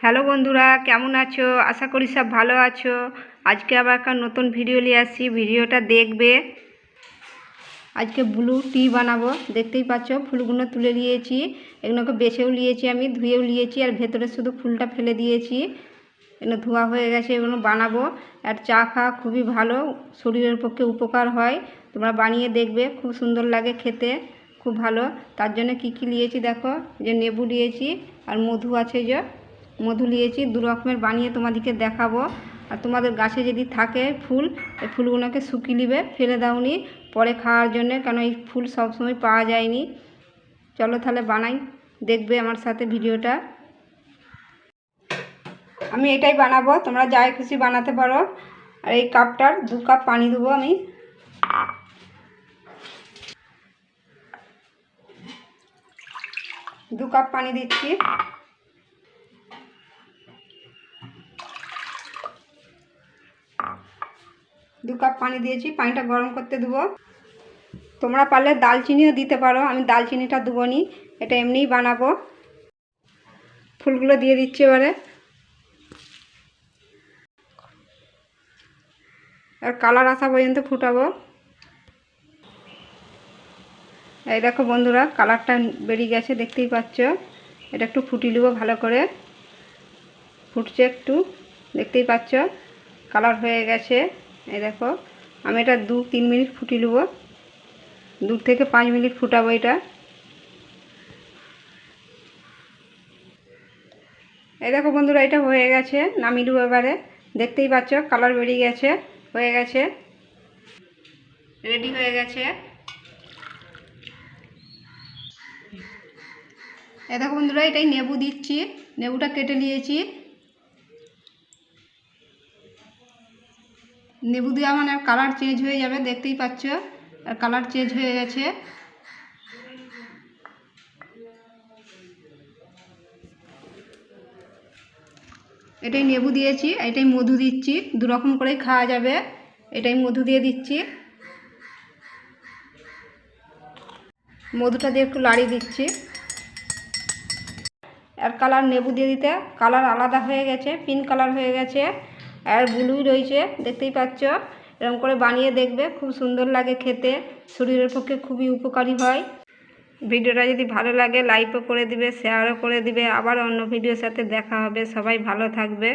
Hello বন্ধুরা, কেমন আছো? আশা করি সব ভালো আছো। আজকে আবার একটা নতুন ভিডিও নিয়ে আসছি, ভিডিওটা দেখবে। আজকে ব্লু টি বানাবো। দেখতেই পাচ্ছ ফুলগুলো তুলে নিয়েছি, এগুলোকে বেছেও নিয়েছি, আমি ধুয়েও নিয়েছি, আর ভেতরে শুধু ফুলটা ফেলে দিয়েছি। এগুলো ধোয়া হয়ে গেছে, এগুলো বানাবো। আর চা খাওয়া খুবই ভালো, শরীরের পক্ষে উপকার হয়। তোমরা বানিয়ে দেখবে, খুব সুন্দর লাগে খেতে, খুব ভালো। তার জন্য কী কী নিয়েছি দেখো, যে নেবু নিয়েছি আর মধু আছে, যে মধু নিয়েছি। দু রকমের বানিয়ে তোমাদেরকে দেখাবো। আর তোমাদের গাছে যদি থাকে ফুল, এই ফুলগুলোকে শুকিয়ে নেবে, ফেলে দাওনি পরে খাওয়ার জন্য, কেন এই ফুল সবসময় পাওয়া যায়নি। চলো তাহলে বানাই, দেখবে আমার সাথে ভিডিওটা। আমি এটাই বানাবো, তোমরা যাই খুশি বানাতে পারো। আর এই কাপটার 2 কাপ পানি দেবো আমি। দু কাপ পানি দিচ্ছি। দু কাপ পানি দিয়েছি, পানিটা গরম করতে দেবো। তোমরা পারলে দালচিনিও দিতে পারো, আমি দালচিনিটা দেবো নি, এটা এমনিই বানাবো। ফুলগুলো দিয়ে দিচ্ছি এবারে। আর কালার আসা পর্যন্ত ফুটাবো। এই দেখো বন্ধুরা, কালারটা বেরিয়ে গেছে, দেখতেই পাচ্ছ। এটা একটু ফুটিয়ে নেবো ভালো করে। ফুটছে একটু, দেখতেই পাচ্ছ কালার হয়ে গেছে। এই দেখো, আমি এটা 2-3 মিনিট ফুটিয়ে নেবো, 2 থেকে 5 মিনিট ফুটাবো এটা। এই দেখো বন্ধুরা, এটা হয়ে গেছে, নামিয়ে নেবো এবারে। দেখতেই পাচ্ছ কালার বেরিয়ে গেছে, হয়ে গেছে, রেডি হয়ে গেছে। এই দেখো বন্ধুরা, এটাই নেবু দিচ্ছি, নেবুটা কেটে নিয়েছি। নেবু দেওয়া মানে কালার চেঞ্জ হয়ে যাবে, দেখতেই পাচ্ছ, আর কালার চেঞ্জ হয়ে গেছে। এটাই নেবু দিয়েছি, এটাই মধু দিচ্ছি, 2 রকম করেই খাওয়া যাবে। এটাই মধু দিয়ে দিচ্ছি, মধুটা দিয়ে একটু লাড়িয়ে দিচ্ছি। আর কালার নেবু দিয়ে দিতে কালার আলাদা হয়ে গেছে, পিঙ্ক কালার হয়ে গেছে, আর ব্লুই রয়েছে, দেখতেই পাচ্ছ। এরকম করে বানিয়ে দেখবে, খুব সুন্দর লাগে খেতে, শরীরের পক্ষে খুবই উপকারী হয়। ভিডিওটা যদি ভালো লাগে লাইকও করে দিবে, শেয়ারও করে দিবে। আবার অন্য ভিডিওর সাথে দেখা হবে। সবাই ভালো থাকবে।